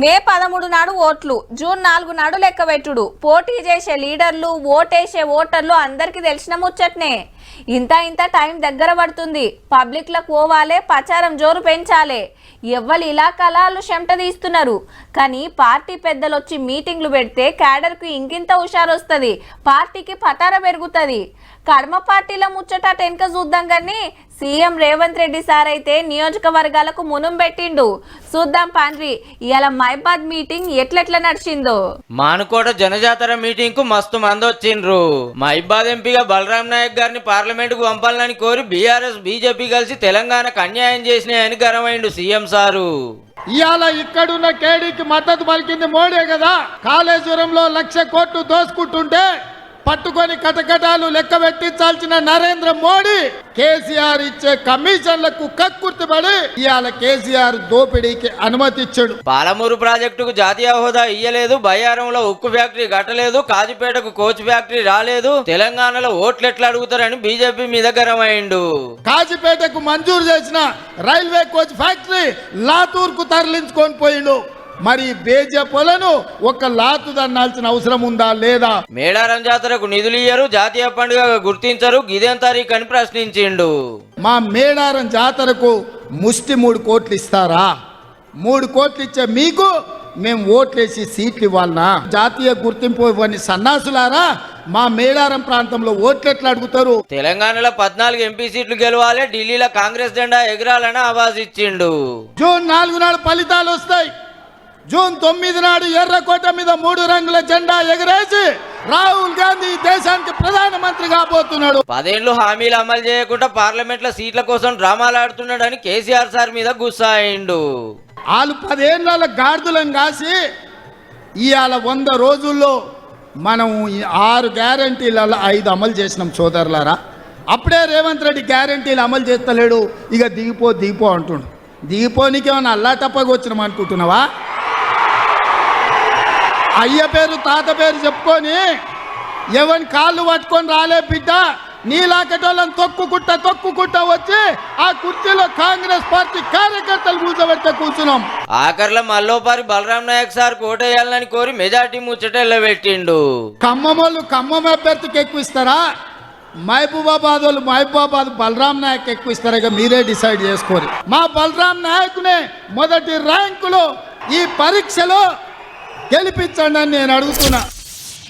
మే 13 నాడు ఓట్లు, జూన్ 4 నాడు లెక్కబెట్టుడు. పోటీ చేసే లీడర్లు, ఓటేసే ఓటర్లు అందరికీ తెలిసిన ముచ్చట్నే. ఇంత టైం దగ్గర పడుతుంది. పబ్లిక్లకు పోవాలే, ప్రచారం జోరు పెంచాలే. ఎవ్వరు ఇలా కళాలు చెమట తీస్తున్నారు. కానీ పార్టీ పెద్దలు వచ్చి మీటింగ్లు పెడితే క్యాడర్కు ఇంకింత హుషారు వస్తుంది, పార్టీకి పటార పెరుగుతుంది. కడమ పార్టీల ముచ్చట వెనక చూద్దాం. కానీ సీఎం రేవంత్ రెడ్డి సార్ అయితే నియోజకవర్గాలకు మునుం పెట్టిండు. చూద్దాం పాండ్రి ఇవాళ మైబాద్ మీటింగ్ ఎట్లెట్లా నడిచిందో. మానుకోట జనజాతర మీటింగ్ కు మస్తు మంది వచ్చిండ్రు. మైబాద్ ఎంపీగా బలరాం నాయక్ గారిని పార్లమెంట్ కు పంపాలని కోరి బీఆర్ఎస్ బీజేపీ కలిసి తెలంగాణకు అన్యాయం చేసినాయని గర్వమైండు సీఎం సారు. ఇవాళ ఇక్కడున్న కేడీకి మద్దతు పలికింది మోడీ కదా. కాళేశ్వరంలో 1,00,000 కోట్లు దోసుకుంటుంటే పట్టుకొని కటకటాలు లెక్క పెట్టించాల్సిన నరేంద్ర మోడీ కేసీఆర్ ఇచ్చే కమిషన్లకు కక్కుర్తిపడి ఇవాళ కేసీఆర్ దోపిడీకి అనుమతి ఇచ్చాడు. పాలమూరు ప్రాజెక్టుకు జాతీయ హోదా ఇయ్యలేదు, బయ్యారంలో ఉక్కు ఫ్యాక్టరీ కట్టలేదు, కాజీపేటకు కోచ్ ఫ్యాక్టరీ రాలేదు, తెలంగాణలో ఓట్లు ఎట్లా అడుగుతారని బీజేపీ మీద గరమైండు. కాజీపేటకు మంజూరు చేసిన రైల్వే కోచ్ ఫ్యాక్టరీ లాతూర్ కు తరలించుకొని పోయిండు. మరి బేజపోలను ఒక లాతు దన్నాల్సిన అవసరం ఉందా లేదా? మేడారం జాతరకు నిధులు ఇయ్యరు, జాతీయ పండుగ గుర్తించరు, గిదేం తారీఖు అని ప్రశ్నించిండు. మా మేడారం జాతరకు ముష్టి 3 కోట్లు ఇస్తారా? 3 కోట్లు ఇచ్చే మీకు మేము ఓట్లేసి సీట్లు ఇవ్వాలనా? జాతీయ గుర్తింపు ఇవ్వని సన్నాసులారా, మా మేడారం ప్రాంతంలో ఓట్లు ఎట్లా అడుగుతారు? తెలంగాణలో 14 ఎంపీ సీట్లు గెలవాలి, ఢిల్లీలో కాంగ్రెస్ జెండా ఎగరాలని ఆవాజ్ ఇచ్చిండు. జూన్ 4 నాడు ఫలితాలు వస్తాయి. జూన్ 9 నాడు ఎర్రకోట మీద 3 రంగుల జెండా ఎగరేసి రాహుల్ గాంధీ దేశానికి ప్రధానమంత్రి కాబోతున్నాడు. 10 ఏళ్లు హామీలు అమలు చేయకుండా పార్లమెంట్ లో సీట్ల కోసం డ్రామాలు ఆడుతున్నాడని కేసీఆర్ సార్ మీద గుస్సా అయిండు. వాళ్ళు 10 ఏళ్ళ గాడిదలను కాసి ఇవాళ 100 రోజుల్లో మనం 6 గ్యారంటీలలో 5 అమలు చేసినాం సోదరులారా. అప్పుడే రేవంత్ రెడ్డి గ్యారంటీలు అమలు చేస్తలేడు. ఇక దిగిపో అంటుండు. దిగిపోనికి ఏమన్నా అల్లా టప్పగా వచ్చినాం అనుకుంటున్నావా? అయ్య పేరు తాత పేరు చెప్పుకొని ఎవరి కాళ్ళు పట్టుకొని రాలే బిడ్డ. నీలాకటోళ్ళని తొక్కుకుంటా వచ్చి ఆ కుర్చీలో కాంగ్రెస్ పార్టీ కార్యకర్తలు కూర్చోబెడితే కూర్చున్నాం. ఆఖర్లో మల్లోపారి బలరాం నాయక్ సార్ కోటేయాలని కోరి మెజార్టీ ముచ్చటెళ్ళ పెట్టిండు. ఖమ్మం ఖమ్మం అభ్యర్థికి ఎక్కువ ఇస్తారా? మహబూబాబాద్ వాళ్ళు మహబూబాబాద్ బలరాం నాయక్ ఎక్కువ ఇస్తారా? ఇక మీరే డిసైడ్ చేసుకోరు. మా బలరాం నాయకునే మొదటి ర్యాంకులో ఈ పరీక్షలో గెలిపించండి అని నేను అడుగుతున్నా.